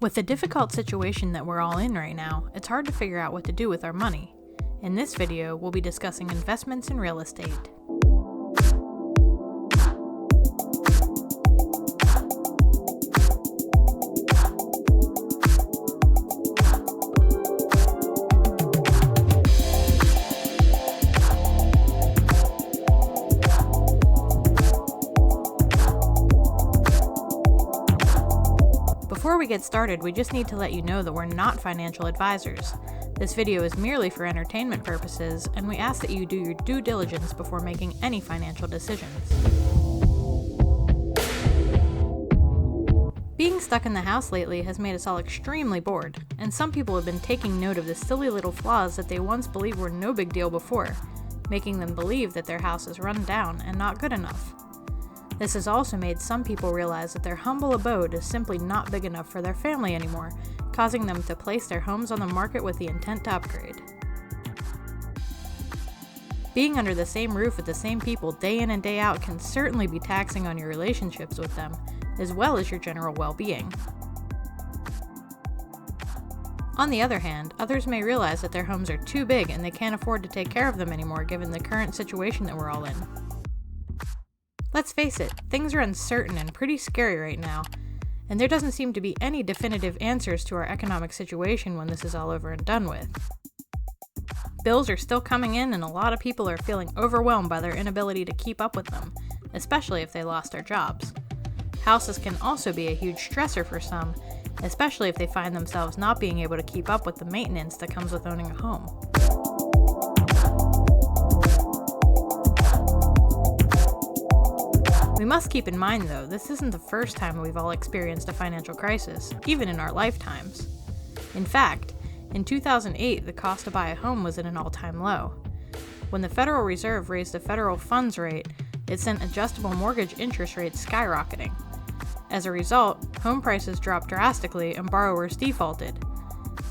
With the difficult situation that we're all in right now, it's hard to figure out what to do with our money. In this video, we'll be discussing investments in real estate. Before we get started, we just need to let you know that we're not financial advisors. This video is merely for entertainment purposes, and we ask that you do your due diligence before making any financial decisions. Being stuck in the house lately has made us all extremely bored, and some people have been taking note of the silly little flaws that they once believed were no big deal before, making them believe that their house is run down and not good enough. This has also made some people realize that their humble abode is simply not big enough for their family anymore, causing them to place their homes on the market with the intent to upgrade. Being under the same roof with the same people day in and day out can certainly be taxing on your relationships with them, as well as your general well-being. On the other hand, others may realize that their homes are too big and they can't afford to take care of them anymore given the current situation that we're all in. Let's face it, things are uncertain and pretty scary right now, and there doesn't seem to be any definitive answers to our economic situation when this is all over and done with. Bills are still coming in, and a lot of people are feeling overwhelmed by their inability to keep up with them, especially if they lost their jobs. Houses can also be a huge stressor for some, especially if they find themselves not being able to keep up with the maintenance that comes with owning a home. We must keep in mind, though, this isn't the first time we've all experienced a financial crisis, even in our lifetimes. In fact, in 2008, the cost to buy a home was at an all-time low. When the Federal Reserve raised the federal funds rate, it sent adjustable mortgage interest rates skyrocketing. As a result, home prices dropped drastically and borrowers defaulted.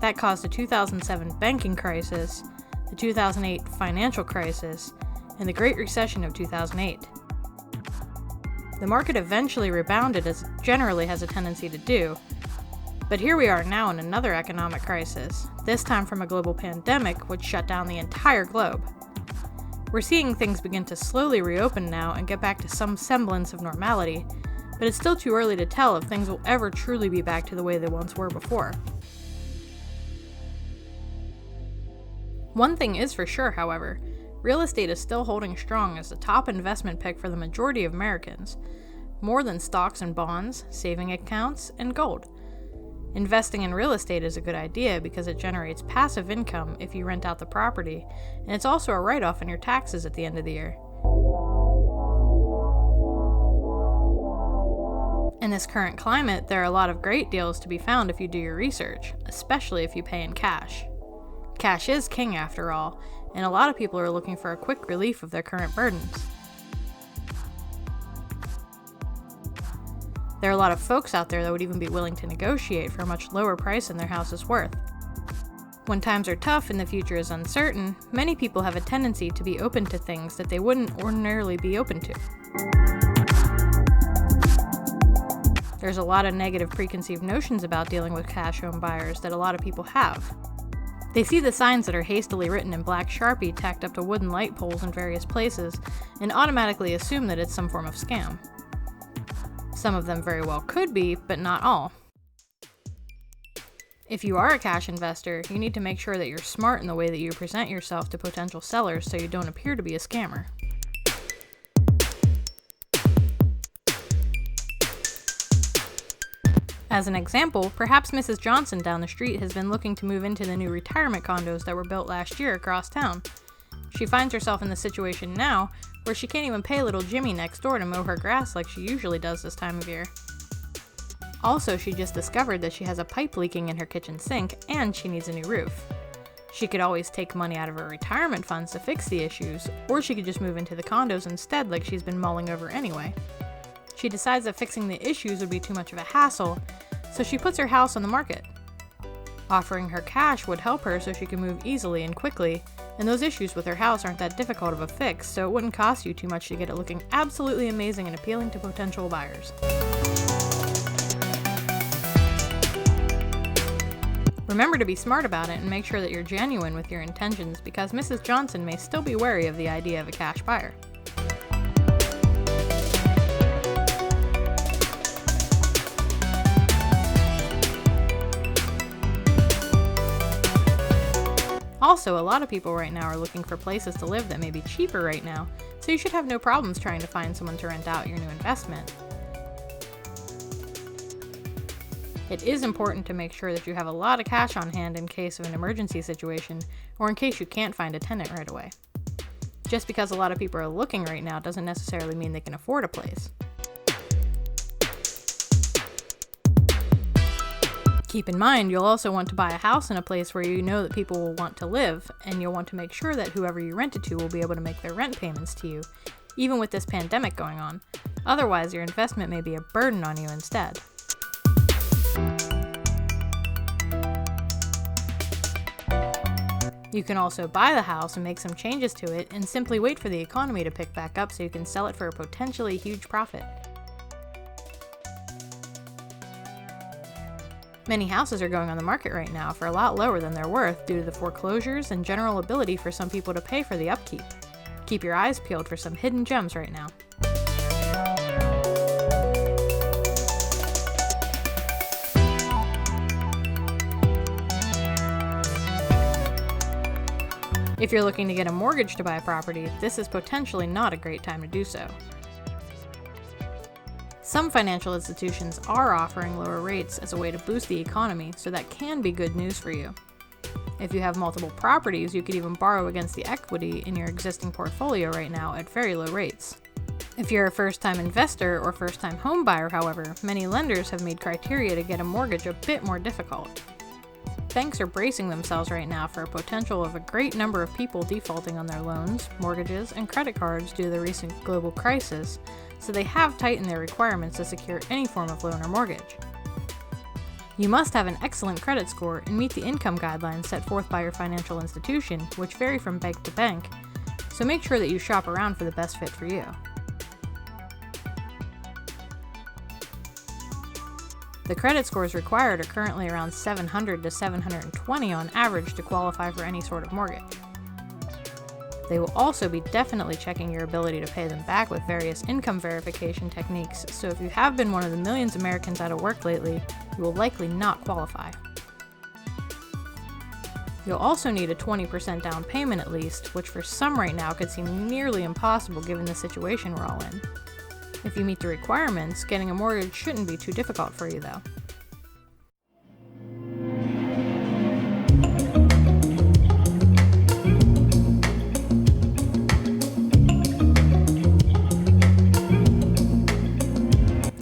That caused the 2007 banking crisis, the 2008 financial crisis, and the Great Recession of 2008. The market eventually rebounded, as it generally has a tendency to do, but here we are now in another economic crisis, this time from a global pandemic which shut down the entire globe. We're seeing things begin to slowly reopen now and get back to some semblance of normality, but it's still too early to tell if things will ever truly be back to the way they once were before. One thing is for sure, however, real estate is still holding strong as the top investment pick for the majority of Americans, more than stocks and bonds, saving accounts, and gold. Investing in real estate is a good idea because it generates passive income if you rent out the property, and it's also a write-off in your taxes at the end of the year. In this current climate, there are a lot of great deals to be found if you do your research, especially if you pay in cash. Cash is king after all, and a lot of people are looking for a quick relief of their current burdens. There are a lot of folks out there that would even be willing to negotiate for a much lower price than their house is worth. When times are tough and the future is uncertain, many people have a tendency to be open to things that they wouldn't ordinarily be open to. There's a lot of negative preconceived notions about dealing with cash home buyers that a lot of people have. They see the signs that are hastily written in black Sharpie tacked up to wooden light poles in various places and automatically assume that it's some form of scam. Some of them very well could be, but not all. If you are a cash investor, you need to make sure that you're smart in the way that you present yourself to potential sellers so you don't appear to be a scammer. As an example, perhaps Mrs. Johnson down the street has been looking to move into the new retirement condos that were built last year across town. She finds herself in the situation now where she can't even pay little Jimmy next door to mow her grass like she usually does this time of year. Also, she just discovered that she has a pipe leaking in her kitchen sink and she needs a new roof. She could always take money out of her retirement funds to fix the issues, or she could just move into the condos instead like she's been mulling over anyway. She decides that fixing the issues would be too much of a hassle, so she puts her house on the market. Offering her cash would help her so she can move easily and quickly, and those issues with her house aren't that difficult of a fix, so it wouldn't cost you too much to get it looking absolutely amazing and appealing to potential buyers. Remember to be smart about it and make sure that you're genuine with your intentions, because Mrs. Johnson may still be wary of the idea of a cash buyer. Also, a lot of people right now are looking for places to live that may be cheaper right now, so you should have no problems trying to find someone to rent out your new investment. It is important to make sure that you have a lot of cash on hand in case of an emergency situation, or in case you can't find a tenant right away. Just because a lot of people are looking right now doesn't necessarily mean they can afford a place. Keep in mind, you'll also want to buy a house in a place where you know that people will want to live, and you'll want to make sure that whoever you rent it to will be able to make their rent payments to you, even with this pandemic going on. Otherwise, your investment may be a burden on you instead. You can also buy the house and make some changes to it and simply wait for the economy to pick back up so you can sell it for a potentially huge profit. Many houses are going on the market right now for a lot lower than they're worth due to the foreclosures and general ability for some people to pay for the upkeep. Keep your eyes peeled for some hidden gems right now. If you're looking to get a mortgage to buy a property, this is potentially not a great time to do so. Some financial institutions are offering lower rates as a way to boost the economy, so that can be good news for you. If you have multiple properties, you could even borrow against the equity in your existing portfolio right now at very low rates. If you're a first-time investor or first-time home buyer, however, many lenders have made criteria to get a mortgage a bit more difficult. Banks are bracing themselves right now for a potential of a great number of people defaulting on their loans, mortgages, and credit cards due to the recent global crisis, so they have tightened their requirements to secure any form of loan or mortgage. You must have an excellent credit score and meet the income guidelines set forth by your financial institution, which vary from bank to bank, so make sure that you shop around for the best fit for you. The credit scores required are currently around 700 to 720 on average to qualify for any sort of mortgage. They will also be definitely checking your ability to pay them back with various income verification techniques, so if you have been one of the millions of Americans out of work lately, you will likely not qualify. You'll also need a 20% down payment at least, which for some right now could seem nearly impossible given the situation we're all in. If you meet the requirements, getting a mortgage shouldn't be too difficult for you though.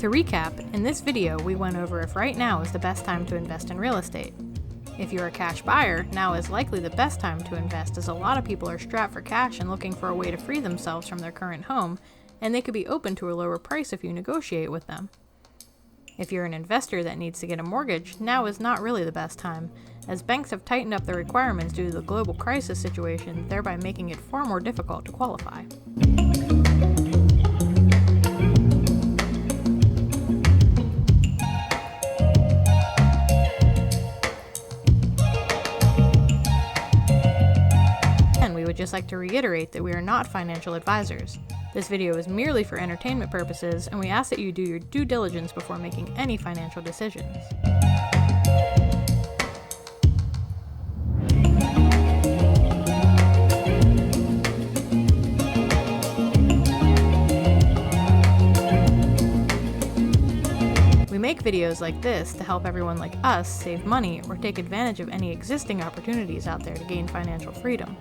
To recap, in this video we went over if right now is the best time to invest in real estate. If you're a cash buyer, now is likely the best time to invest, as a lot of people are strapped for cash and looking for a way to free themselves from their current home, and they could be open to a lower price if you negotiate with them. If you're an investor that needs to get a mortgage, now is not really the best time, as banks have tightened up the requirements due to the global crisis situation, thereby making it far more difficult to qualify. And we would just like to reiterate that we are not financial advisors. This video is merely for entertainment purposes, and we ask that you do your due diligence before making any financial decisions. We make videos like this to help everyone like us save money or take advantage of any existing opportunities out there to gain financial freedom.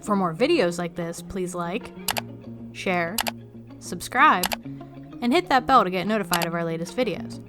For more videos like this, please like, share, subscribe, and hit that bell to get notified of our latest videos.